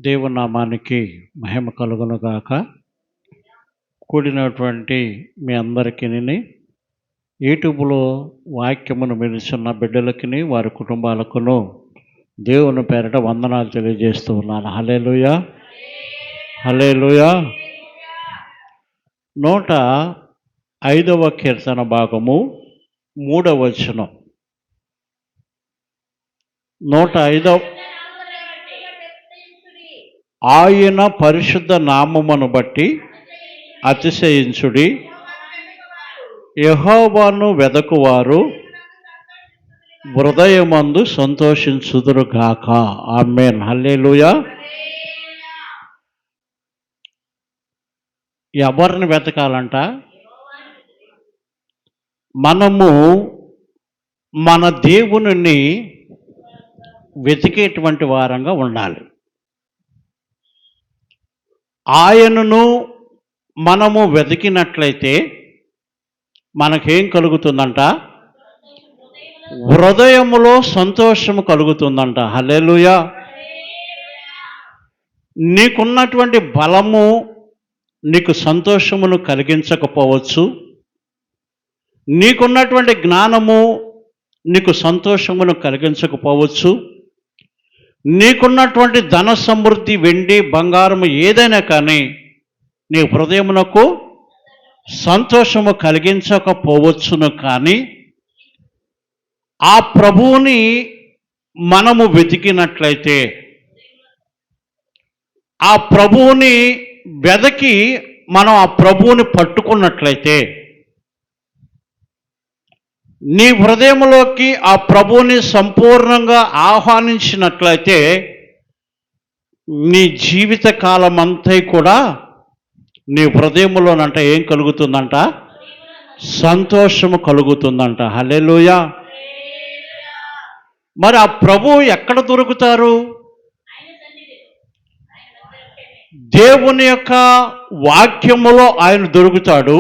దేవుని నామానికి మహిమ కలుగునుగాక. కూడినటువంటి మీ అందరికీ యూట్యూబ్లో వాక్యమును వినిస్తున్న బిడ్డలకి వారి కుటుంబాలకును దేవుని పేరిట వందనాలు తెలియజేస్తూ ఉన్నాను. హల్లెలూయా, హల్లెలూయా. 105వ కీర్తన భాగము 3వ వచనం. 105 ఆయన పరిశుద్ధ నామమును బట్టి అతిశయించుడి, యెహోవాను వెదకువారు హృదయమందు సంతోషించుదురుగాక. ఆమేన్, హల్లెలూయా. ఎవరిని వెతకాలంట? మనము మన దేవునిని వెతికేటువంటి వారంగా ఉండాలి. ఆయనను మనము వెతికినట్లయితే మనకేం కలుగుతుందంట? హృదయములో సంతోషము కలుగుతుందంట. హల్లెలూయా. నీకున్నటువంటి బలము నీకు సంతోషమును కలిగించకపోవచ్చు, నీకున్నటువంటి జ్ఞానము నీకు సంతోషమును కలిగించకపోవచ్చు, నీకున్నటువంటి ధన సమృద్ధి, వెండి బంగారము ఏదైనా కానీ నీ హృదయమునకు సంతోషము కలిగించకపోవచ్చును. కానీ ఆ ప్రభువుని మనము వెతికినట్లయితే, ఆ ప్రభువుని వెదకి మనం ఆ ప్రభువుని పట్టుకున్నట్లయితే, నీ హృదయంలోకి ఆ ప్రభువుని సంపూర్ణంగా ఆహ్వానించినట్లయితే నీ జీవిత కాలం అంతా కూడా నీ హృదయంలోనంట ఏం కలుగుతుందంట? సంతోషము కలుగుతుందంట. హల్లెలూయా. మరి ఆ ప్రభువు ఎక్కడ దొరుకుతారు? దేవుని యొక్క వాక్యములో ఆయన దొరుకుతాడు,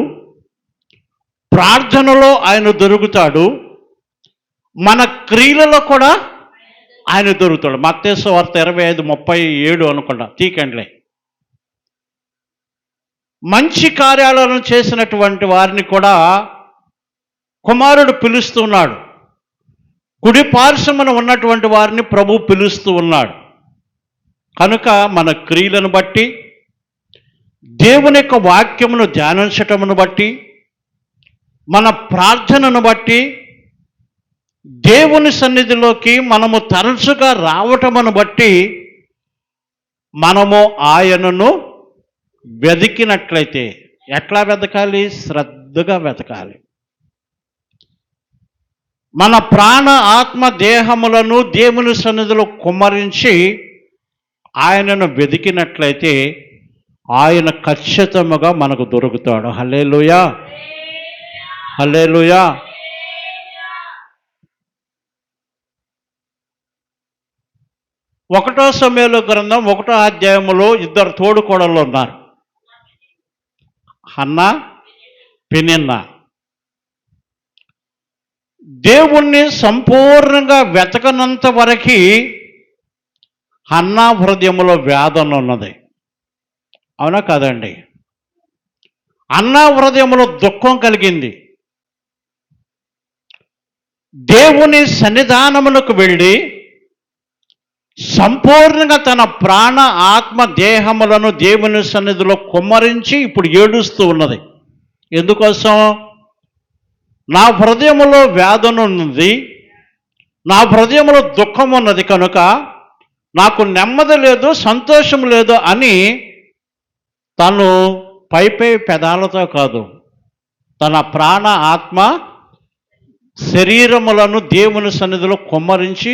ప్రార్థనలో ఆయన దొరుకుతాడు, మన క్రియలలో కూడా ఆయన దొరుకుతాడు. మత్తయి సువార్త 25:37 అనుకుంటా, తీకండిలే. మంచి కార్యాలను చేసినటువంటి వారిని కూడా కుమారుడు పిలుస్తున్నాడు. కుడి పార్శ్వమున ఉన్నటువంటి వారిని ప్రభు పిలుస్తూ ఉన్నాడు. కనుక మన క్రియలను బట్టి, దేవుని యొక్క వాక్యమును ధ్యానించటమును బట్టి, మన ప్రార్థనను బట్టి, దేవుని సన్నిధిలోకి మనము తరచుగా రావటమును బట్టి మనము ఆయనను వెతికినట్లయితే, ఎట్లా వెతకాలి? శ్రద్ధగా వెతకాలి. మన ప్రాణ ఆత్మ దేహములను దేవుని సన్నిధిలో కుమ్మరించి ఆయనను వెతికినట్లయితే ఆయన ఖచ్చితముగా మనకు దొరుకుతాడు. హల్లెలూయా, హల్లెలూయా. ఒకటో సమూయేలు గ్రంథం 1వ అధ్యాయములో 2 తోడుకోడళ్ళు ఉన్నారు, హన్నా, పెనిన్నా. దేవుణ్ణి సంపూర్ణంగా వెతకనంత వరకు హన్నా హృదయంలో వేదన ఉన్నది. అవునా కాదండి? హన్నా హృదయంలో దుఃఖం కలిగింది. దేవుని సన్నిధానములకు వెళ్ళి సంపూర్ణంగా తన ప్రాణ ఆత్మ దేహములను దేవుని సన్నిధిలో కుమ్మరించి ఇప్పుడు ఏడుస్తూ ఉన్నది. ఎందుకోసం? నా హృదయంలో వేదన ఉన్నది, నా హృదయంలో దుఃఖం ఉన్నది, కనుక నాకు నెమ్మది లేదు, సంతోషం లేదు అని తను పై పెదాలతో కాదు, తన ప్రాణ ఆత్మ శరీరములను దేవుని సన్నిధిలో కుమ్మరించి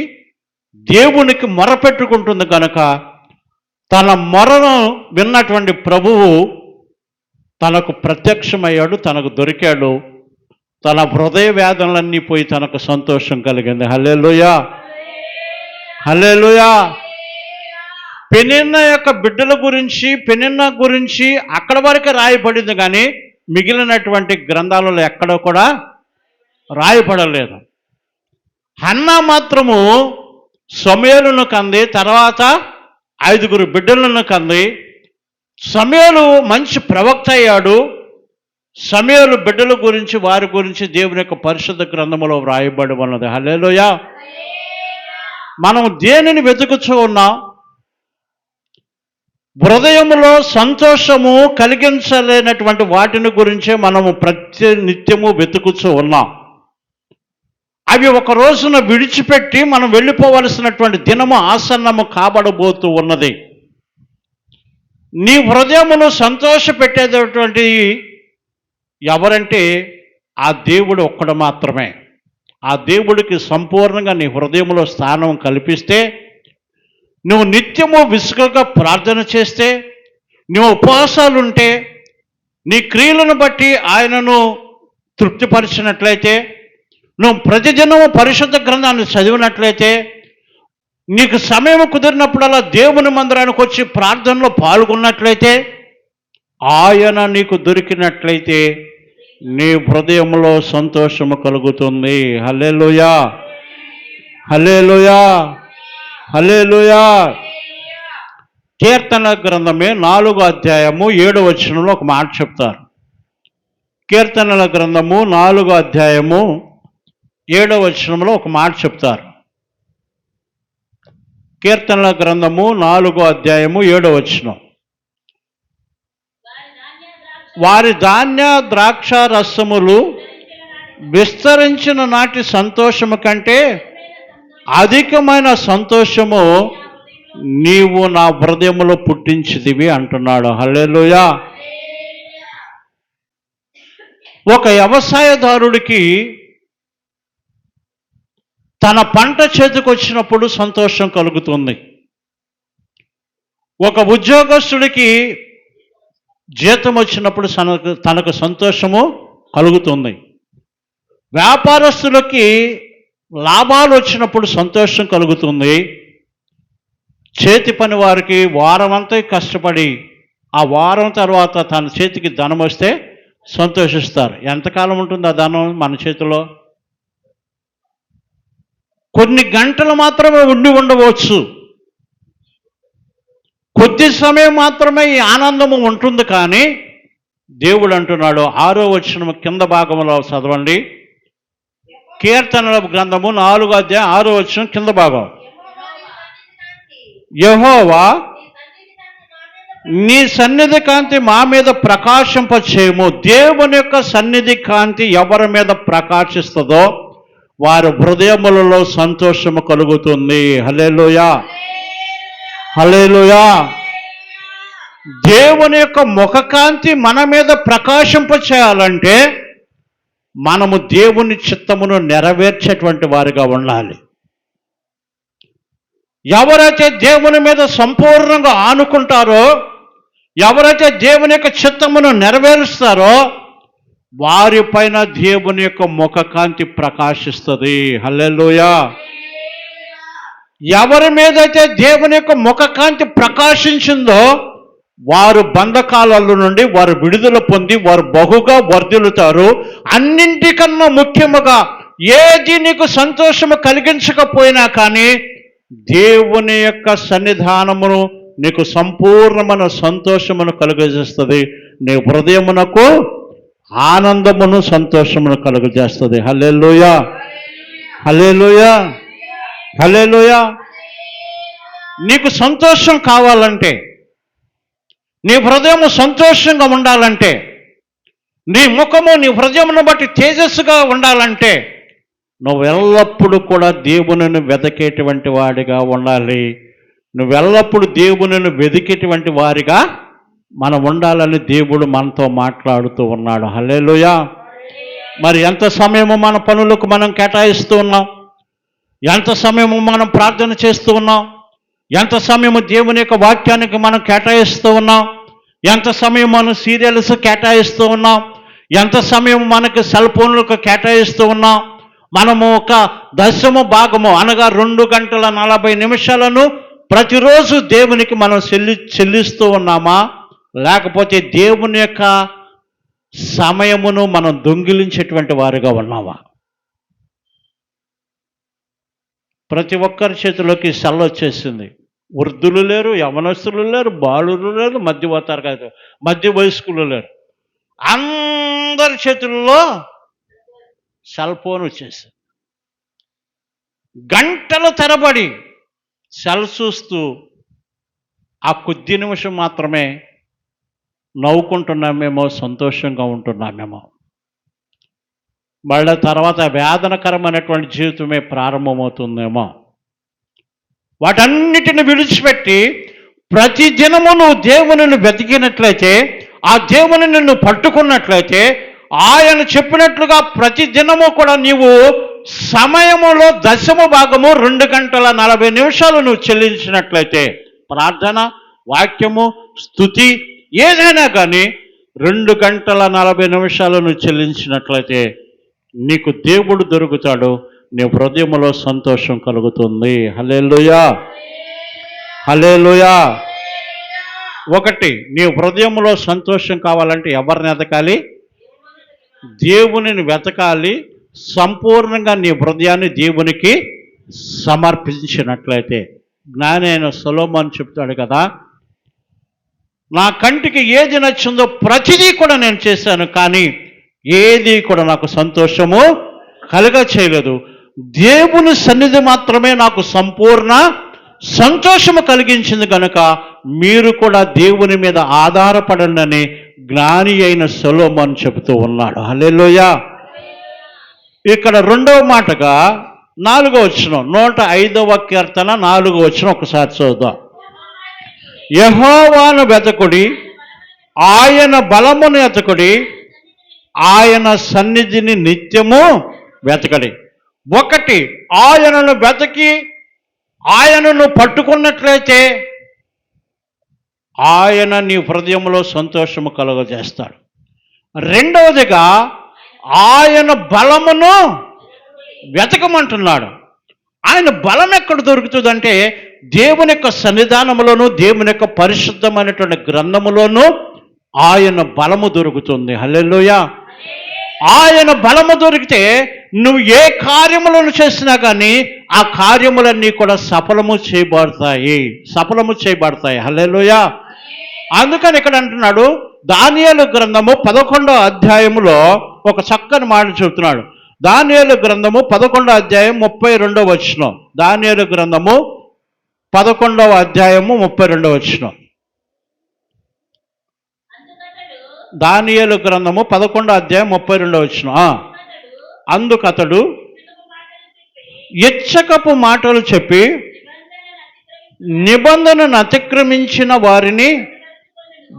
దేవునికి మొరపెట్టుకుంటుంది. కనుక తన మొరను విన్నటువంటి ప్రభువు తనకు ప్రత్యక్షమయ్యాడు, తనకు దొరికాడు. తన హృదయ వేదనలన్నీ పోయి తనకు సంతోషం కలిగింది. హల్లెలూయా, హల్లెలూయా. పెనిన్నా యొక్క బిడ్డల గురించి, పెనిన్నా గురించి అక్కడ వరకు రాయబడింది, కానీ మిగిలినటువంటి గ్రంథాలలో ఎక్కడ కూడా రాయబడలేదు. హన్నా మాత్రము సమూయేలును కంది, తర్వాత 5 బిడ్డలను కంది. సమూయేలు మంచి ప్రవక్త అయ్యాడు. సమూయేలు బిడ్డల గురించి, వారి గురించి దేవుని యొక్క పరిశుద్ధ గ్రంథములో వ్రాయబడి ఉన్నది. హల్లెలూయా. మనం దేనిని వెతుకుతూ ఉన్నాం? హృదయములో సంతోషము కలిగించలేనటువంటి వాటిని గురించే మనము నిత్యము వెతుకుతూ ఉన్నాం. అవి ఒక రోజున విడిచిపెట్టి మనం వెళ్ళిపోవలసినటువంటి దినము ఆసన్నము కాబడబోతూ ఉన్నది. నీ హృదయమును సంతోషపెట్టేటటువంటి ఎవరంటే ఆ దేవుడు ఒక్కడు మాత్రమే. ఆ దేవుడికి సంపూర్ణంగా నీ హృదయంలో స్థానం కల్పిస్తే, నువ్వు నిత్యము విసుగగా ప్రార్థన చేస్తే, నువ్వు ఉపవాసాలుంటే, నీ క్రియలను బట్టి ఆయనను తృప్తిపరిచినట్లయితే, నువ్వు ప్రతిదినము పరిశుద్ధ గ్రంథాన్ని చదివినట్లయితే, నీకు సమయం కుదిరినప్పుడల్లా దేవుని మందిరానికి వచ్చి ప్రార్థనలో పాల్గొన్నట్లయితే, ఆయన నీకు దొరికినట్లయితే నీ హృదయంలో సంతోషము కలుగుతుంది. హల్లెలూయా, హల్లెలూయా, హల్లెలూయా. కీర్తన గ్రంథమే 4వ అధ్యాయము 7వ వచనంలో ఒక మాట చెప్తారు. కీర్తనల గ్రంథము 4వ అధ్యాయము 7వ వచనంలో ఒక మాట చెప్తారు. కీర్తనల గ్రంథము 4వ అధ్యాయము 7వ వచనం. వారి ధాన్య ద్రాక్ష రసములు విస్తరించిన నాటి సంతోషము కంటే అధికమైన సంతోషము నీవు నా హృదయములో పుట్టించిదివి అంటున్నాడు. హల్లెలూయా. ఒక వ్యవసాయదారుడికి తన పంట చేతికొచ్చినప్పుడు సంతోషం కలుగుతుంది. ఒక ఉద్యోగస్తుడికి జీతం వచ్చినప్పుడు తనకు సంతోషము కలుగుతుంది. వ్యాపారస్తులకి లాభాలు వచ్చినప్పుడు సంతోషం కలుగుతుంది. చేతి పని వారికి వారమంతా కష్టపడి ఆ వారం తర్వాత తన చేతికి ధనం వస్తే సంతోషిస్తారు. ఎంతకాలం ఉంటుంది ఆ ధనం మన చేతిలో? కొన్ని గంటలు మాత్రమే ఉండి ఉండవచ్చు. కొద్ది సమయం మాత్రమే ఈ ఆనందము ఉంటుంది. కానీ దేవుడు అంటున్నాడు, 6వ వచనం కింద భాగంలో చదవండి. కీర్తనల గ్రంథము 4వ అధ్యాయం 6వ వచనం కింద భాగం. యెహోవా నీ సన్నిధి కాంతి మా మీద ప్రకాశింపచేయము. దేవుని యొక్క సన్నిధి కాంతి ఎవరి మీద ప్రకాశిస్తుందో వారి హృదయములలో సంతోషము కలుగుతుంది. హల్లెలూయా, హల్లెలూయా. దేవుని యొక్క ముఖకాంతి మన మీద ప్రకాశింపచేయాలంటే మనము దేవుని చిత్తమును నెరవేర్చేటువంటి వారిగా ఉండాలి. ఎవరైతే దేవుని మీద సంపూర్ణంగా ఆనుకుంటారో, ఎవరైతే దేవుని యొక్క చిత్తమును నెరవేరుస్తారో వారిపైన దేవుని యొక్క ముఖకాంతి ప్రకాశిస్తుంది. హల్లెలూయా. ఎవరి మీదైతే దేవుని యొక్క ముఖకాంతి ప్రకాశించిందో వారు బంధకాల నుండి వారు విడుదల పొంది వారు బహుగా వర్ధిల్లుతారు. అన్నింటికన్నా ముఖ్యముగా ఏది నీకు సంతోషము కలిగించకపోయినా కానీ దేవుని యొక్క సన్నిధానమును నీకు సంపూర్ణమైన సంతోషమును కలుగజేస్తుంది. నీ హృదయమునకు ఆనందమును సంతోషమును కలుగజేస్తుంది. హల్లెలూయా, హల్లెలూయా, హల్లెలూయా. నీకు సంతోషం కావాలంటే, నీ హృదయము సంతోషంగా ఉండాలంటే, నీ ముఖము నీ హృదయమును బట్టి తేజస్సుగా ఉండాలంటే నువ్వు ఎల్లప్పుడూ కూడా దేవునిని వెతికేటువంటి వాడిగా ఉండాలి. నువ్వు ఎల్లప్పుడూ దేవునిని వెతికేటువంటి వారిగా మనం ఉండాలని దేవుడు మనతో మాట్లాడుతూ ఉన్నాడు. హల్లెలూయా. మరి ఎంత సమయము మన పనులకు మనం కేటాయిస్తూ ఉన్నాం? ఎంత సమయము మనం ప్రార్థన చేస్తూ ఉన్నాం? ఎంత సమయము దేవుని యొక్క వాక్యానికి మనం కేటాయిస్తూ ఉన్నాం? ఎంత సమయం మనం సీరియల్స్ కేటాయిస్తూ ఉన్నాం? ఎంత సమయం మనకి సెల్ ఫోన్లకు కేటాయిస్తూ ఉన్నాం? మనము ఒక 10వ భాగము అనగా 2 గంటల 40 నిమిషాలను ప్రతిరోజు దేవునికి మనం చెల్లిస్తూ ఉన్నామా? లేకపోతే దేవుని యొక్క సమయమును మనం దొంగిలించేటువంటి వారుగా ఉన్నామా? ప్రతి ఒక్కరి చేతిలోకి సెల్ వచ్చేసింది. వృద్ధులు లేరు, యవనస్తులు లేరు, బాలురు లేరు, మధ్య వయస్కులు లేరు. అందరి చేతుల్లో సెల్ ఫోన్ వచ్చేసి గంటల తరబడి సెల్ చూస్తూ ఆ కొద్ది నిమిషం మాత్రమే నవ్వుకుంటున్నామేమో, సంతోషంగా ఉంటున్నామేమో, మళ్ళీ తర్వాత వేదనకరమైనటువంటి జీవితమే ప్రారంభమవుతుందేమో. వాటన్నిటిని విడిచిపెట్టి ప్రతి దినము నువ్వు దేవునిని వెతికినట్లయితే, ఆ దేవుని నిన్ను పట్టుకున్నట్లయితే, ఆయన చెప్పినట్లుగా ప్రతి దినము కూడా నీవు సమయములో 10% 2 గంటల 40 నిమిషాలు నువ్వు చెల్లించినట్లయితే, ప్రార్థన, వాక్యము, స్తుతి ఏదైనా కానీ 2 గంటల 40 నిమిషాలు నువ్వు చెల్లించినట్లయితే నీకు దేవుడు దొరుకుతాడు, నీ హృదయంలో సంతోషం కలుగుతుంది. హల్లెలూయా, హల్లెలూయా. ఒకటి, నీ హృదయంలో సంతోషం కావాలంటే ఎవరిని వెతకాలి? దేవునిని వెతకాలి. సంపూర్ణంగా నీ హృదయాన్ని దేవునికి సమర్పించినట్లయితే. జ్ఞాని అయిన సొలొమోను చెప్తాడు కదా, నా కంటికి ఏది నచ్చిందో ప్రతిదీ కూడా నేను చేశాను, కానీ ఏది కూడా నాకు సంతోషము కలుగ చేయలేదు. దేవుని సన్నిధి మాత్రమే నాకు సంపూర్ణ సంతోషము కలిగించింది కనుక మీరు కూడా దేవుని మీద ఆధారపడండి జ్ఞాని అయిన సొలొమోను చెబుతూ ఉన్నాడు. హల్లెలూయా. ఇక్కడ రెండవ మాటగా 4వ వచనం, 105వ కీర్తన 4వ వచనం ఒకసారి చూద్దాం. యెహోవాను వెతకుడి, ఆయన బలమును వెతకుడి, ఆయన సన్నిధిని నిత్యము వెతకడి. ఒకటి, ఆయనను వెతకి ఆయనను పట్టుకున్నట్లయితే ఆయన నీ హృదయంలో సంతోషము కలుగజేస్తాడు. రెండవదిగా ఆయన బలమును వెతకమంటున్నాడు. ఆయన బలం ఎక్కడ దొరుకుతుందంటే దేవుని యొక్క సన్నిధానములోను, దేవుని యొక్క పరిశుద్ధమైనటువంటి గ్రంథములోను ఆయన బలము దొరుకుతుంది. హల్లెలూయా. ఆయన బలము దొరికితే నువ్వు ఏ కార్యములను చేసినా కానీ ఆ కార్యములన్నీ కూడా సఫలము చేయబడతాయి. హల్లెలూయా. అందుకని ఇక్కడ అంటున్నాడు, దానియేలు గ్రంథము 11వ అధ్యాయములో ఒక చక్కని మాట చెబుతున్నాడు. దానియేలు గ్రంథము 11వ అధ్యాయం 32వ వచనం. దానియేలు గ్రంథము 11వ అధ్యాయము 32వ వచనం. దానియేలు గ్రంథము 11వ అధ్యాయం 32వ వచనం. అందుకతడు ఇచ్చకపు మాటలు చెప్పి నిబంధనను అతిక్రమించిన వారిని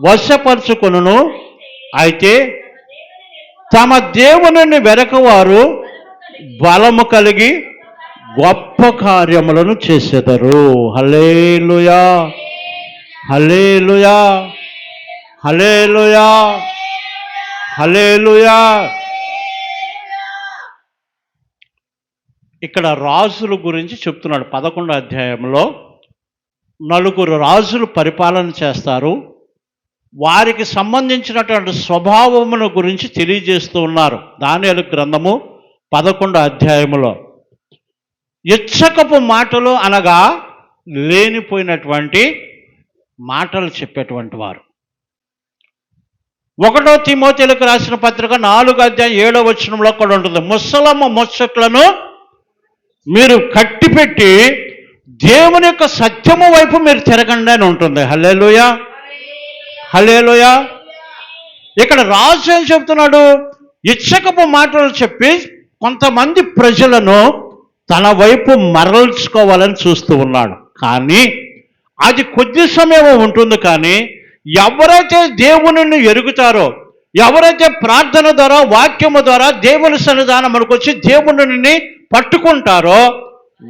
వశపరుచుకొనును. అయితే తమ దేవునిని వెరకవారు బలము కలిగి గొప్ప కార్యములను చేసేదరు. హల్లెలూయా, హల్లెలూయా, హల్లెలూయా, హల్లెలూయా. ఇక్కడ రాజుల గురించి చెప్తున్నాడు. 11వ అధ్యాయంలో 4 రాజులు పరిపాలన చేస్తారు. వారికి సంబంధించినటువంటి స్వభావమును గురించి తెలియజేస్తూ ఉన్నారు. దానియేలు గ్రంథము 11వ అధ్యాయములో ఇచ్చకపు మాటలు అనగా లేనిపోయినటువంటి మాటలు చెప్పేటువంటి వారు. 1 తిమోతేయులకు రాసిన పత్రిక 4వ అధ్యాయం 7వ వచనంలో కూడా ఉంటుంది. ముసలమ్మ ముచ్చట్లను మీరు కట్టిపెట్టి దేవుని యొక్క సత్యము వైపు మీరు తిరగండి అని ఉంటుంది. హల్లెలూయా, హల్లెలూయా. ఇక్కడ రాజు ఏం చెప్తున్నాడు? ఇచ్చకపు మాటలు చెప్పి కొంతమంది ప్రజలను తన వైపు మరల్చుకోవాలని చూస్తూ ఉన్నాడు. కానీ అది కొద్ది సమయం ఉంటుంది. కానీ ఎవరైతే దేవునిని ఎరుగుతారో, ఎవరైతే ప్రార్థన ద్వారా, వాక్యము ద్వారా దేవుని సన్నిధానమునకు వచ్చి దేవునిని పట్టుకుంటారో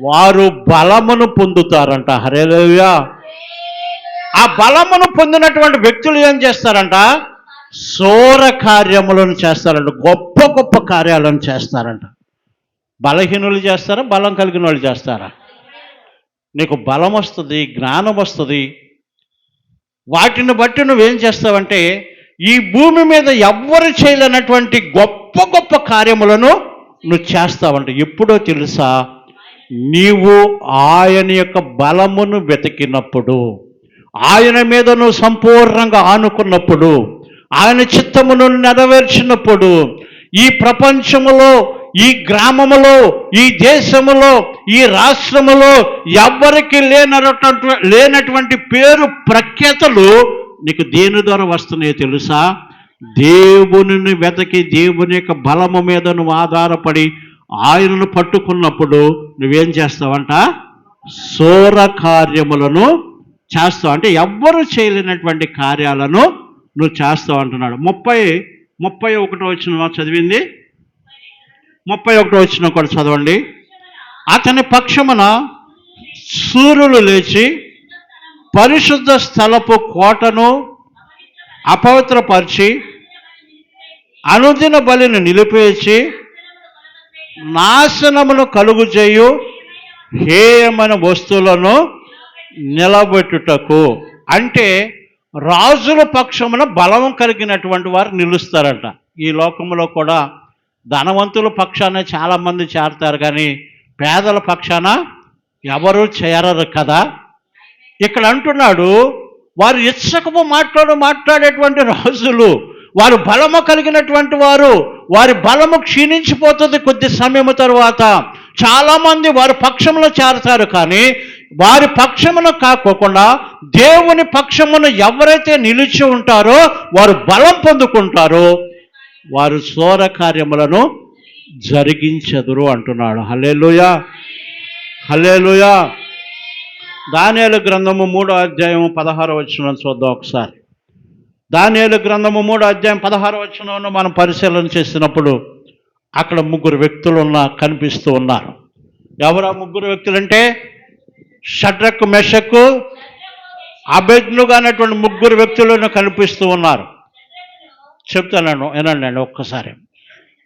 వారు బలమును పొందుతారంట. హల్లెలూయా. ఆ బలమును పొందినటువంటి వ్యక్తులు ఏం చేస్తారంట? శూర కార్యములను చేస్తారంట, గొప్ప గొప్ప కార్యాలను చేస్తారంట. బలహీనులు చేస్తారా, బలం కలిగిన వాళ్ళు చేస్తారా? నీకు బలం వస్తుంది, జ్ఞానం వస్తుంది. వాటిని బట్టి నువ్వేం చేస్తావంటే ఈ భూమి మీద ఎవ్వరు చేయలేనటువంటి గొప్ప గొప్ప కార్యములను నువ్వు చేస్తావంట. ఎప్పుడో తెలుసా? నీవు ఆయన యొక్క బలమును వెతికినప్పుడు, ఆయన మీద నువ్వు సంపూర్ణంగా ఆనుకున్నప్పుడు, ఆయన చిత్తమును నెరవేర్చినప్పుడు, ఈ ప్రపంచములో, ఈ గ్రామములో, ఈ దేశములో, ఈ రాష్ట్రములో ఎవ్వరికి లేనటువంటి పేరు ప్రఖ్యాతలు నీకు దేని ద్వారా వస్తున్నాయో తెలుసా? దేవునిని వెతకి దేవుని యొక్క బలము మీద నువ్వు ఆధారపడి ఆయనను పట్టుకున్నప్పుడు నువ్వేం చేస్తావంట? శూర కార్యములను చేస్తావు. అంటే ఎవ్వరూ చేయలేనటువంటి కార్యాలను నువ్వు చేస్తావు అంటున్నాడు. 31 వచనం చదివింది, 31 వచనం కూడా చదవండి. అతని పక్షమున సూర్యులు లేచి పరిశుద్ధ స్థలపు కోటను అపవిత్రపరిచి అనుదిన బలిని నిలిపేసి నాశనమును కలుగు చేయు హేయమైన వస్తువులను నిలబెట్టుటకు. అంటే రాజుల పక్షమున బలం కలిగినటువంటి వారు నిలుస్తారంట. ఈ లోకంలో కూడా ధనవంతుల పక్షాన చాలామంది చేరతారు, కానీ పేదల పక్షాన ఎవరు చేరరు కదా. ఇక్కడ అంటున్నాడు, వారు ఇచ్చకము మాట్లాడేటువంటి రాజులు, వారు బలము కలిగినటువంటి వారు, వారి బలము క్షీణించిపోతుంది కొద్ది సమయం తర్వాత. చాలామంది వారి పక్షమును చేరతారు, కానీ వారి పక్షమును కాకోకుండా దేవుని పక్షమును ఎవరైతే నిలిచి ఉంటారో వారు బలం పొందుకుంటారో వారు శూర కార్యములను జరిగించెదరు అంటున్నాడు. హల్లెలూయా, హల్లెలూయా. దానియేలు గ్రంథము 3వ అధ్యాయం 16వ వచనం చూద్దాం ఒకసారి. దానియేలు గ్రంథము 3వ అధ్యాయం 16వ వచనంలో మనం పరిశీలన చేసినప్పుడు అక్కడ 3 వ్యక్తులు కనిపిస్తూ ఉన్నారు. ఎవరు ఆ 3 వ్యక్తులు అంటే? షడ్రక్, మెషకు, అబేద్నెగో అనేటువంటి 3 వ్యక్తులను కనిపిస్తూ ఉన్నారు. చెప్తాను, వినండి ఒక్కసారి.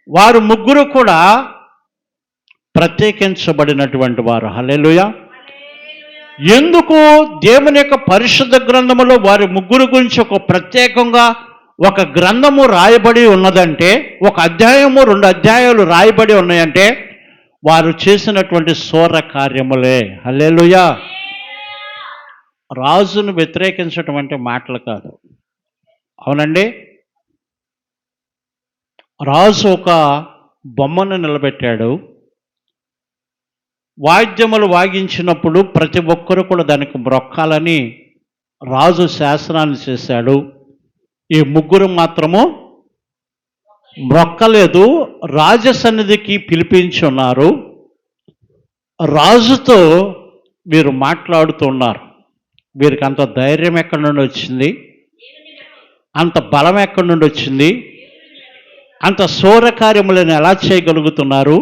వారు 3 కూడా ప్రత్యేకించబడినటువంటి వారు. హల్లెలూయా. ఎందుకు దేవుని యొక్క పరిశుద్ధ గ్రంథములో వారి 3 గురించి ఒక ప్రత్యేకంగా ఒక గ్రంథము రాయబడి ఉన్నదంటే, ఒక అధ్యాయము 2 అధ్యాయాలు రాయబడి ఉన్నాయంటే వారు చేసినటువంటి శూర కార్యములే. హల్లెలూయా. రాజును వ్యతిరేకించడం అంటే మాటలు కాదు, అవునండి. రాజు ఒక బొమ్మను నిలబెట్టాడు. వాద్యములు వాగించినప్పుడు ప్రతి ఒక్కరు కూడా దానికి మ్రొక్కాలని రాజు శాసనాన్ని చేశాడు. ఈ 3 మాత్రము మ్రొక్కలేదు. రాజసన్నిధికి పిలిపించి ఉన్నారు. రాజుతో వీరు మాట్లాడుతున్నారు. వీరికి అంత ధైర్యం ఎక్కడి నుండి వచ్చింది? అంత బలం ఎక్కడి నుండి వచ్చింది? అంత శూర కార్యములను ఎలా చేయగలుగుతున్నారు?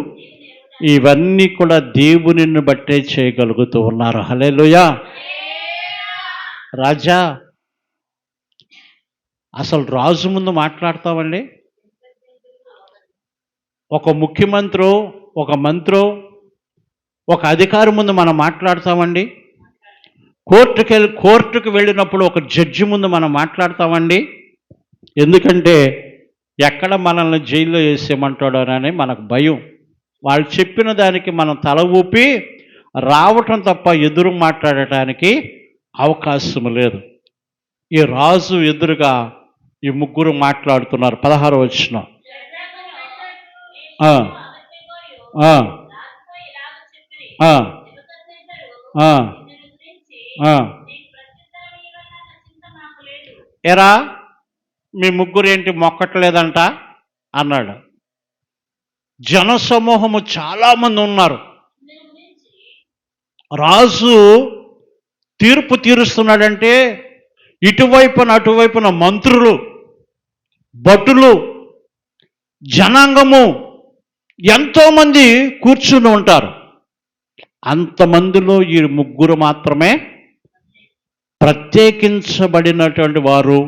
ఇవన్నీ కూడా దేవునిని బట్టే చేయగలుగుతూ ఉన్నారు. హల్లెలూయా. రాజా, అసలు రాజు ముందు మాట్లాడతామండి? ఒక ముఖ్యమంత్రి, ఒక మంత్రో, ఒక అధికారి ముందు మనం మాట్లాడతామండి? కోర్టుకు వెళ్ళినప్పుడు ఒక జడ్జి ముందు మనం మాట్లాడతామండి? ఎందుకంటే ఎక్కడ మనల్ని జైల్లో వేసేయమంటాడోనని మనకు భయం. వాళ్ళు చెప్పిన దానికి మనం తల ఊపి రావటం తప్ప ఎదురు మాట్లాడటానికి అవకాశం లేదు. ఈ రాజు ఎదురుగా ఈ 3 మాట్లాడుతున్నారు. 16వ వచనం. ఎరా, మీ 3 ఏంటి మొక్కట్లేదంట అన్నాడు. జనసమూహము చాలామంది ఉన్నారు. రాజు తీర్పు తీరుస్తున్నాడంటే ఇటువైపున అటువైపున మంత్రులు, భటులు, జనాంగము ఎంతోమంది కూర్చుని ఉంటారు. అంతమందిలో ఈ 3 మాత్రమే ప్రత్యేకించబడినటువంటి వారు.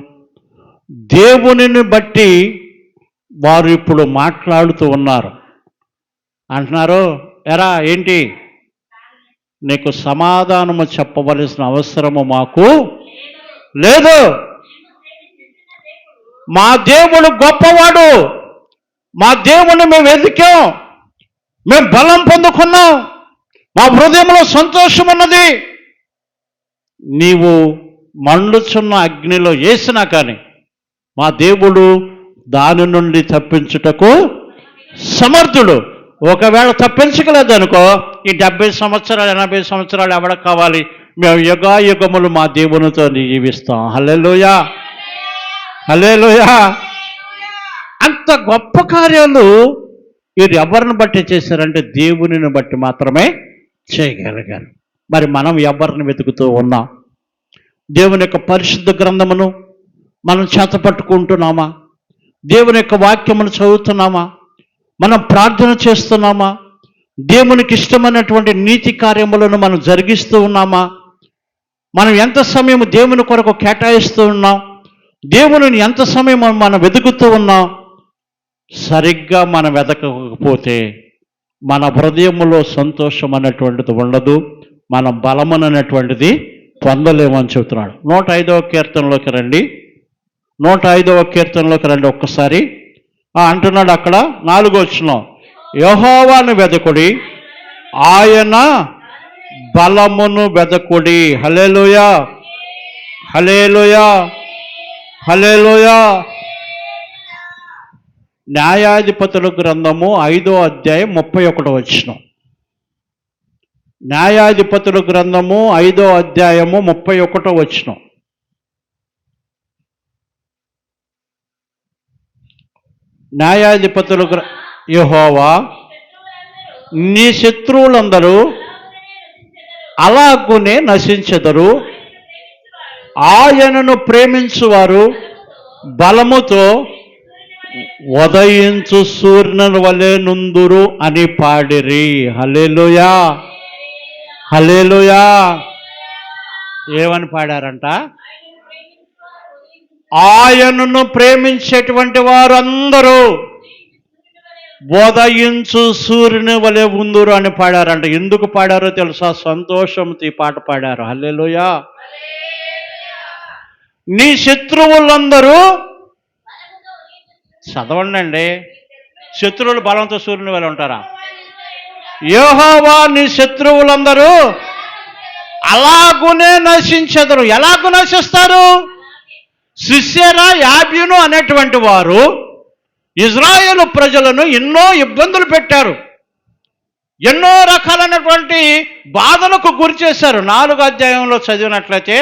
దేవునిని బట్టి వారు ఇప్పుడు మాట్లాడుతూ ఉన్నారు. అంటున్నారు, ఎరా ఏంటి, నీకు సమాధానము చెప్పవలసిన అవసరము మాకు లేదు. మా దేవుడు గొప్పవాడు, మా దేవుని మేము వెతికాం, మేము బలం పొందుకున్నాం, మా హృదయంలో సంతోషం ఉన్నది. నీవు మండుచున్న అగ్నిలో వేసినా కానీ మా దేవుడు దాని నుండి తప్పించుటకు సమర్థుడు. ఒకవేళ తప్పించగలేదనుకో, ఈ 70 సంవత్సరాలు 80 సంవత్సరాలు ఎవరికి కావాలి? మేము యుగాయుగములు మా దేవునితో జీవిస్తాం. హల్లెలూయా, హల్లెలూయా. అంత గొప్ప కార్యాలు వీరు ఎవరిని బట్టి చేశారంటే దేవునిని బట్టి మాత్రమే చేయగలిగారు. మరి మనం ఎవరిని వెతుకుతూ ఉన్నాం? దేవుని యొక్క పరిశుద్ధ గ్రంథమును మనం చేతపట్టుకుంటున్నామా? దేవుని యొక్క వాక్యమును చదువుతున్నామా? మనం ప్రార్థన చేస్తున్నామా? దేవునికి ఇష్టమైనటువంటి నీతి కార్యములను మనం జరిగిస్తూ ఉన్నామా? మనం ఎంత సమయం దేవుని కొరకు కేటాయిస్తూ ఉన్నాం? దేవుని ఎంత సమయం మనం వెతుకుతూ ఉన్నాం? సరిగ్గా మనం వెతకకపోతే మన హృదయములో సంతోషం అనేటువంటిది ఉండదు, మన బలమనేటువంటిది పొందలేమని చెబుతున్నాడు. 105వ కీర్తనలోకి రండి. 105వ కీర్తనలోకి రండి ఒక్కసారి. అంటున్నాడు అక్కడ 4వ వచనం, యెహోవాను వెదకుడి, ఆయన బలమును వెదకుడి. హల్లెలూయా, హల్లెలూయా, హల్లెలూయా. న్యాయాధిపతుల గ్రంథము 5వ అధ్యాయం 31వ వచనం. న్యాయాధిపతుల గ్రంథము 5వ అధ్యాయము 31వ వచనం. న్యాయాధిపతుల యెహోవా నీ శత్రువులందరూ అలాగునే నశించెదరు, ఆయనను ప్రేమించువారు బలముతో ఉదయించు సూర్యుని వలె నుందురు అని పాడిరి. హల్లెలూయా, హల్లెలూయా. ఏమని పాడారంట? ఆయనను ప్రేమించేటువంటి వారందరూ ఉదయించు సూర్యుని వలె ఉందురు అని పాడారంట. ఎందుకు పాడారో తెలుసా? సంతోషంతో ఈ పాట పాడారు. హల్లెలూయా. నీ శత్రువులందరూ, చదవండి, శత్రువులు బలంతో సూర్యుని వలె ఉంటారా? యెహోవా నీ శత్రువులందరూ అలాగునే నశించెదరు. ఎలాగూ నశిస్తారు? సిసెరా, యాబీను అనేటువంటి వారు ఇజ్రాయేలు ప్రజలను ఎన్నో ఇబ్బందులు పెట్టారు, ఎన్నో రకాలైనటువంటి బాధలకు గురి చేశారు. 4వ అధ్యాయంలో చదివినట్లయితే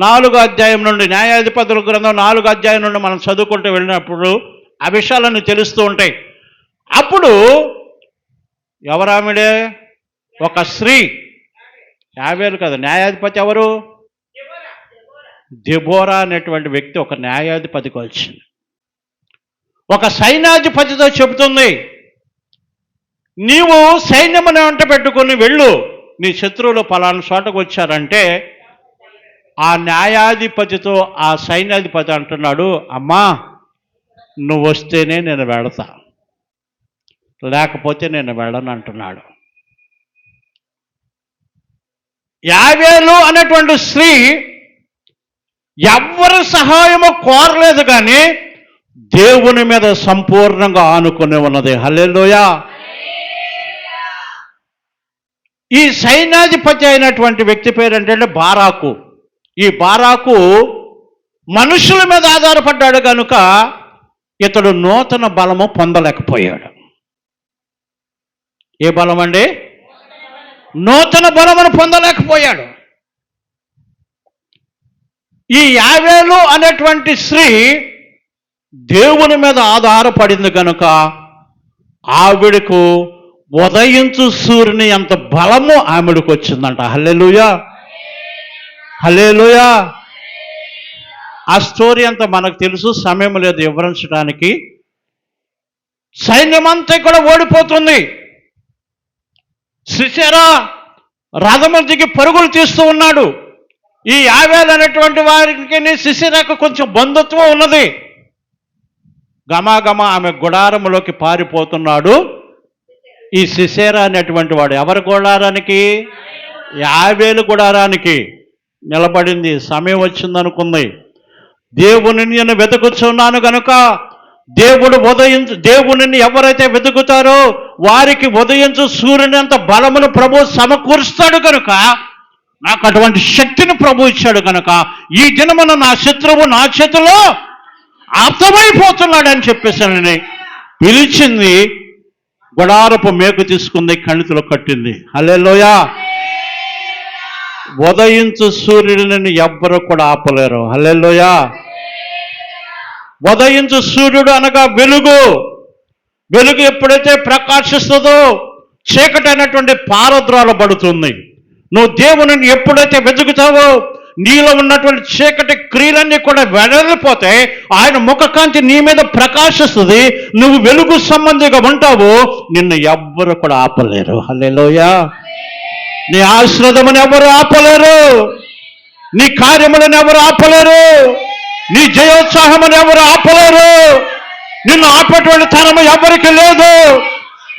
4వ అధ్యాయం నుండి, న్యాయాధిపతుల గ్రంథం 4వ అధ్యాయం నుండి మనం చదువుకుంటూ వెళ్ళినప్పుడు ఆ విషయాలన్నీ తెలుస్తూ ఉంటాయి. అప్పుడు ఎవరామిడే? ఒక స్త్రీ. యాబేలు కదా, న్యాయాధిపతి ఎవరు? దెబోరా అనేటువంటి వ్యక్తి ఒక న్యాయాధిపతికి వచ్చింది. ఒక సైన్యాధిపతితో చెబుతుంది, నీవు సైన్యమును వెంట పెట్టుకుని వెళ్ళు, నీ శత్రువులు పలానా చోటకు వచ్చారంటే ఆ న్యాయాధిపతితో ఆ సైన్యాధిపతి అంటున్నాడు, అమ్మా నువ్వు వస్తేనే నేను వెళతా, లేకపోతే నేను వెళ్ళను అంటున్నాడు. యాబేలు అనేటువంటి స్త్రీ ఎవ్వరి సహాయము కోరలేదు, కానీ దేవుని మీద సంపూర్ణంగా ఆనుకుని ఉన్నది. హల్లెలూయా. ఈ సైన్యాధిపతి అయినటువంటి వ్యక్తి పేరు ఏంటంటే బారాకు. ఈ బారాకు మనుషుల మీద ఆధారపడ్డాడు కనుక ఇతడు నూతన బలము పొందలేకపోయాడు. ఏ బలం అండి? నూతన బలమును పొందలేకపోయాడు. ఈ యాబేలు అనేటువంటి స్త్రీ దేవుని మీద ఆధారపడింది కనుక ఆవిడకు ఉదయించు సూర్యుని అంత బలము ఆవిడకు వచ్చిందంట. హల్లెలూయా, హల్లెలూయా. ఆ స్టోరీ అంతా మనకు తెలుసు, సమయం లేదు వివరించడానికి. సైన్యమంతా కూడా ఓడిపోతుంది. సిసెరా రథము దిగి పరుగులు తీస్తూ ఉన్నాడు. ఈ యాబేలు అనేటువంటి వారికి సిసెరాకు కొంచెం బంధుత్వం ఉన్నది. గమాగమ ఆమె గుడారములోకి పారిపోతున్నాడు. ఈ సిసెరా అనేటువంటి వాడు ఎవరి గుడారానికి? యాబేలు గుడారానికి నిలబడింది. సమయం వచ్చిందనుకుంది. దేవుని నేను వెతుకుతున్నాను కనుక దేవుడిని ఎవరైతే వెతుకుతారో వారికి ఉదయించు సూర్యుని అంత బలమును ప్రభు సమకూరుస్తాడు కనుక, నాకు అటువంటి శక్తిని ప్రభు ఇచ్చాడు కనుక ఈ దినమున నా శత్రువు నా చేతిలో అర్థమైపోతున్నాడని చెప్పేసానని పిలిచింది. గుడారపు మేకు తీసుకుంది, కణితిలో కట్టింది. హల్లెలూయా. ఉదయించు సూర్యుడిని ఎవ్వరు కూడా ఆపలేరు. హల్లెలూయా. ఉదయించు సూర్యుడు అనగా వెలుగు. వెలుగు ఎప్పుడైతే ప్రకాశిస్తుందో చీకటి అనేటువంటి పారద్రోలబడుతుంది. నువ్వు దేవుని ఎప్పుడైతే వెతుకుతావో నీలో ఉన్నటువంటి చీకటి క్రియలన్నీ కూడా వెడలిపోతే ఆయన ముఖకాంతి నీ మీద ప్రకాశిస్తుంది. నువ్వు వెలుగు సంబంధిగా ఉంటావు, నిన్ను ఎవ్వరు కూడా ఆపలేరు. హల్లెలూయా. నీ ఆశీర్వాదమును ఎవరు ఆపలేరు, నీ కార్యములను ఎవరు ఆపలేరు, నీ జయోత్సాహమును ఎవరు ఆపలేరు. నిన్ను ఆపేటువంటి తరము ఎవరికి లేదు.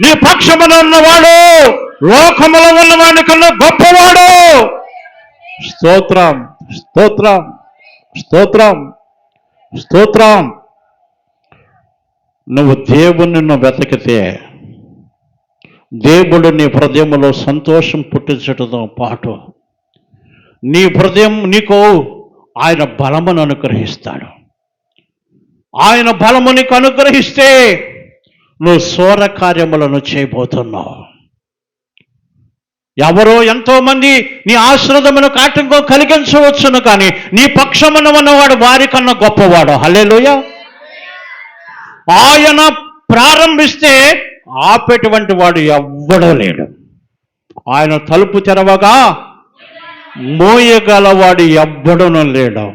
నీ పక్షమున ఉన్నవాడు లోకములో ఉన్నవాడి కన్నా గొప్పవాడు. స్తోత్రం, స్తోత్రం, స్తోత్రం, స్తోత్రం. నువ్వు దేవుణ్ణి వెతకితే దేవుడు నీ హృదయంలో సంతోషం పుట్టించడంతో పాటు నీ హృదయం నీకు ఆయన బలమును అనుగ్రహిస్తాడు. ఆయన బలము నీకు అనుగ్రహిస్తే నువ్వు శూర కార్యములను చేయబోతున్నావు. ఎవరో ఎంతోమంది నీ ఆశీర్వాదమును ఆటంకం కలిగించవచ్చును, కానీ నీ పక్షమున ఉన్నవాడు వారికన్నా గొప్పవాడు. హల్లెలూయా. ఆయన ప్రారంభిస్తే ఆపేటువంటి వాడు ఎవ్వడూ లేడు. ఆయన తలుపు తెరవగా మోయగలవాడు ఎవ్వడూ లేడు.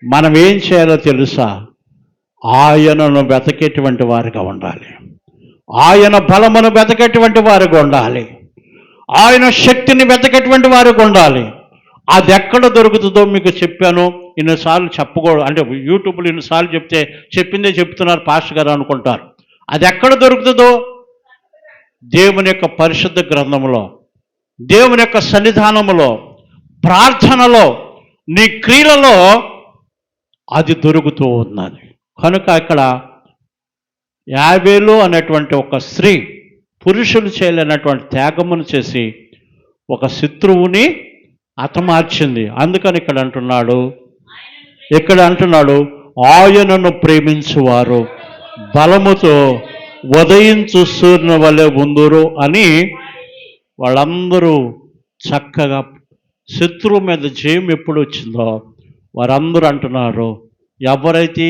మనం ఏం చేయాలో తెలుసా? ఆయనను వెతకేటువంటి వారిగా ఉండాలి. ఆయన బలమును వెతకేటువంటి వారిగా ఉండాలి. ఆయన శక్తిని వెతకేటువంటి వారికి ఉండాలి. అది ఎక్కడ దొరుకుతుందో మీకు చెప్పాను. ఇన్నిసార్లు చెప్పకూడదు, అంటే యూట్యూబ్లో ఇన్నిసార్లు చెప్తే చెప్పిందే చెప్తున్నారు పాస్టర్ గారు అనుకుంటారు. అది ఎక్కడ దొరుకుతుందో దేవుని యొక్క పరిశుద్ధ గ్రంథంలో, దేవుని యొక్క సన్నిధానములో, ప్రార్థనలో, నీ క్రియలలో అది దొరుకుతూ ఉన్నది. కనుక ఇక్కడ యాబేలు అనేటువంటి ఒక స్త్రీ పురుషులు చేయలేనటువంటి త్యాగమును చేసి ఒక శత్రువుని హతమార్చింది. అందుకని ఇక్కడ అంటున్నాడు ఆయనను ప్రేమించువారు బలముతో ఉదయించు సూర్యుని వలె ఉందురు అని. వాళ్ళందరూ చక్కగా శత్రువు మీద జయం ఎప్పుడు వచ్చిందో వారందరూ అంటున్నారు, ఎవరైతే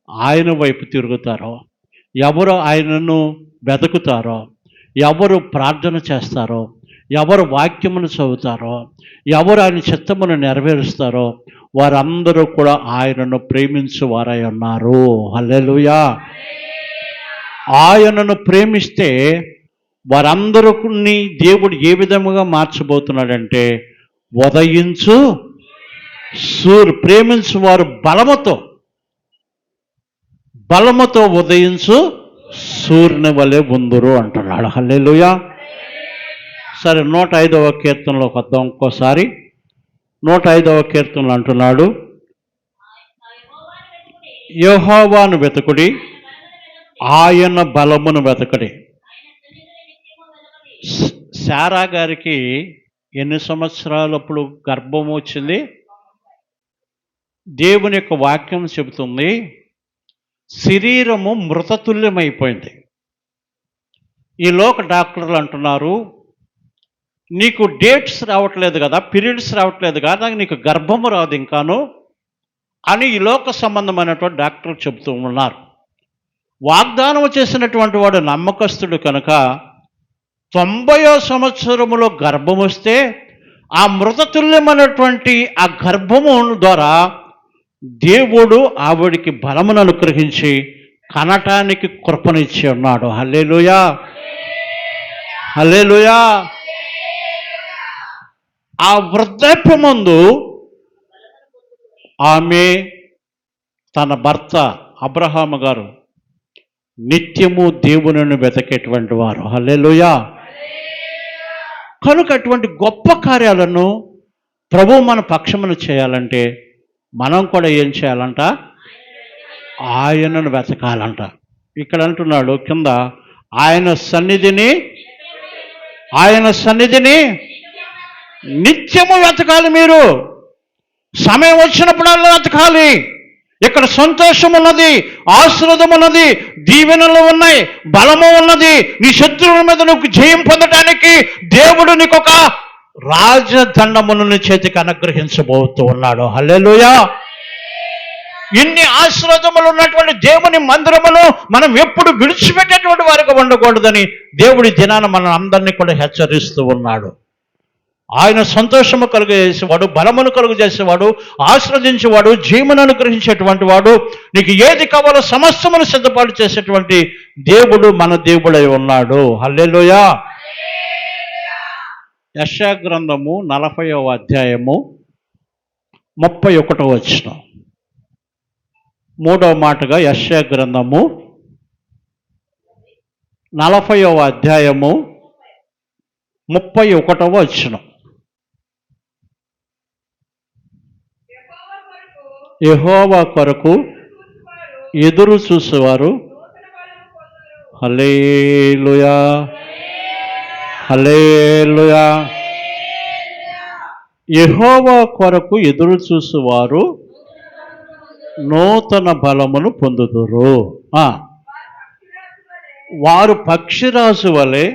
ఆయన వైపు తిరుగుతారో, ఎవరు ఆయనను వెతుకుతారో, ఎవరు ప్రార్థన చేస్తారో, ఎవరు వాక్యమును చదువుతారో, ఎవరు ఆయన చిత్తమును నెరవేరుస్తారో వారందరూ కూడా ఆయనను ప్రేమించు వారై ఉన్నారు. హల్లెలూయా. ఆయనను ప్రేమిస్తే వారందరిని దేవుడు ఏ విధముగా మార్చబోతున్నాడంటే, ఉదయించు ప్రేమించు వారు బలముతో ఉదయించు సూర్యుని వలె ఉందురు అంటున్నాడు. హల్లెలూయా. సరే, 105వ కీర్తనలోకి వద్దాం ఇంకోసారి. 105వ కీర్తనలు అంటున్నాడు, యెహోవాను వెతుకుడి, ఆయన బలమును వెతకడి. శారా గారికి ఎన్ని సంవత్సరాలప్పుడు గర్భం వచ్చింది? దేవుని యొక్క వాక్యం చెబుతుంది, శరీరము మృతతుల్యమైపోయింది. ఈ లోక డాక్టర్లు అంటున్నారు, నీకు డేట్స్ రావట్లేదు కదా, పీరియడ్స్ రావట్లేదు కదా, నీకు గర్భము రాదు ఇంకాను అని ఈ లోక సంబంధమైనటువంటి డాక్టర్లు చెబుతూ ఉన్నారు. వాగ్దానం చేసినటువంటి వాడు నమ్మకస్తుడు కనుక 90వ సంవత్సరములో గర్భం వస్తే ఆ మృతతుల్యమైనటువంటి ఆ గర్భము ద్వారా దేవుడు ఆవిడికి బలమును అనుగ్రహించి కనటానికి కృపనిచ్చి ఉన్నాడు. హల్లెలూయా, హల్లెలూయా. ఆ వృద్ధాప్యమందు ఆమె తన భర్త అబ్రహాము గారు నిత్యము దేవునిని వెతకేటువంటి వారు. హల్లెలూయా. కనుక అటువంటి గొప్ప కార్యాలను ప్రభు మన పక్షమును చేయాలంటే మనం కూడా ఏం చేయాలంట? ఆయనను వెతకాలంట. ఇక్కడ అంటున్నాడు కింద, ఆయన సన్నిధిని నిత్యము వెతకాలి. మీరు సమయం వచ్చినప్పుడల్లా వెతకాలి. ఇక్కడ సంతోషం ఉన్నది, ఆశీర్వాదం ఉన్నది, దీవెనలు ఉన్నాయి, బలము ఉన్నది. నీ శత్రువుల మీద నువ్వు జయం పొందడానికి దేవుడు నీకు ఒక రాజదండమును నీ చేతికి అనుగ్రహించబోతూ ఉన్నాడు. హల్లెలూయా. ఇన్ని ఆశీర్వాదములు ఉన్నటువంటి దేవుని మందిరమును మనం ఎప్పుడు విడిచిపెట్టేటువంటి వారికి ఉండకూడదని దేవుడి దినాన మనం అందరినీ కూడా హెచ్చరిస్తూ ఉన్నాడు. ఆయన సంతోషము కలుగజేసేవాడు, బలమును కలుగజేసేవాడు, ఆశీర్వదించేవాడు, జీవమును అనుగ్రహించేటువంటి వాడు, నీకు ఏది కావాలో సమస్తమును సిద్ధపాటు చేసేటువంటి దేవుడు మన దేవుడై ఉన్నాడు. హల్లెలూయా. యెషయా గ్రంథము 40వ అధ్యాయము 31వ వచనం. మూడవ మాటగా యెషయా గ్రంథము 40వ అధ్యాయము 31వ వచనం. యెహోవా కొరకు ఎదురు చూసేవారు హల్లెలూయా, హల్లెలూయా. యెహోవా కొరకు ఎదురు చూసేవారు నూతన బలమును పొందుదురు. వారు పక్షిరాజు వలె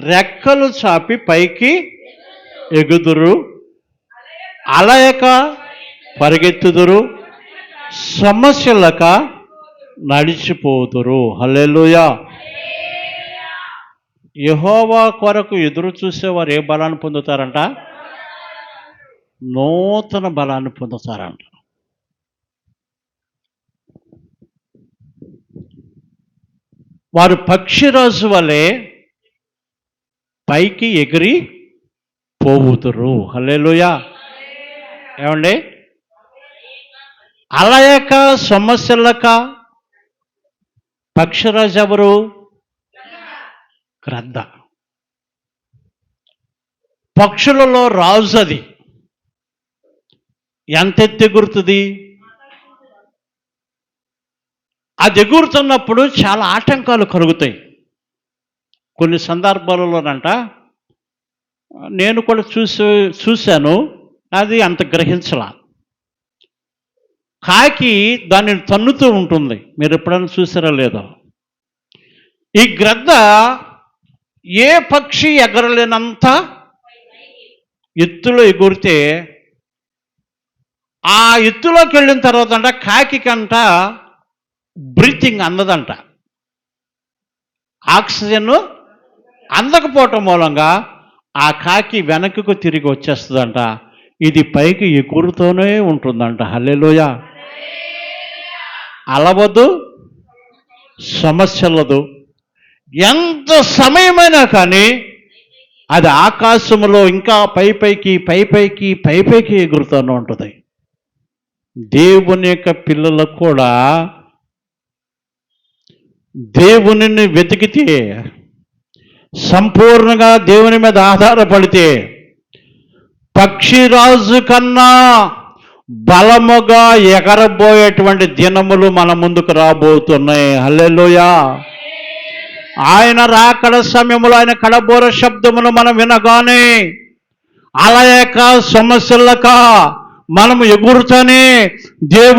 రెక్కలు చాపి పైకి ఎగుదురు, అలయక పరిగెత్తుదురు, సమస్యలక నడిచిపోదురు. హల్లెలూయా. యెహోవా కొరకు ఎదురు చూసేవారు ఏ బలాన్ని పొందుతారంట? నూతన బలాన్ని పొందుతారంట. వారు పక్షిరాజు వలె పైకి ఎగిరి పోవుతురు. హల్లెలూయా. ఏమండి? అలయక సమస్యలక పక్షిరాజు ఎవరు? గ్రద్ద. పక్షులలో రాజు అది. ఎంత ఎత్తు ఎగురుతుంది? అది ఎగురుతున్నప్పుడు చాలా ఆటంకాలు కలుగుతాయి. కొన్ని సందర్భాలలోనంట నేను కూడా చూశాను, అది అంత గ్రహించలా. కాకి దానిని తన్నుతూ ఉంటుంది. మీరు ఎప్పుడైనా చూసారో లేదో? ఈ గ్రద్ద ఏ పక్షి ఎగరలేనంత ఎత్తులో ఎగురితే ఆ ఎత్తులోకి వెళ్ళిన తర్వాత అంట కాకి కంట బ్రీతింగ్ అందదంట. ఆక్సిజన్ అందకపోవటం మూలంగా ఆ కాకి వెనకకు తిరిగి వచ్చేస్తుందంట. ఇది పైకి ఎగురుతూనే ఉంటుందంట. హల్లెలూయా. అలవదు, సమస్యలదు. ఎంత సమయమైనా కానీ అది ఆకాశంలో ఇంకా పైపైకి ఎగురుతూనే ఉంటుంది. దేవుని యొక్క పిల్లలకు కూడా దేవునిని వెతికితే, సంపూర్ణంగా దేవుని మీద ఆధారపడితే పక్షిరాజు కన్నా బలముగా ఎగరబోయేటువంటి దినములు మన ముందుకు రాబోతున్నాయి. హల్లెలూయా. ఆయన రాకడ సమయంలో ఆయన కడబోర శబ్దమును మనం వినగానే అలయక సమస్యలక మనము ఎగురుతూనే దేవుని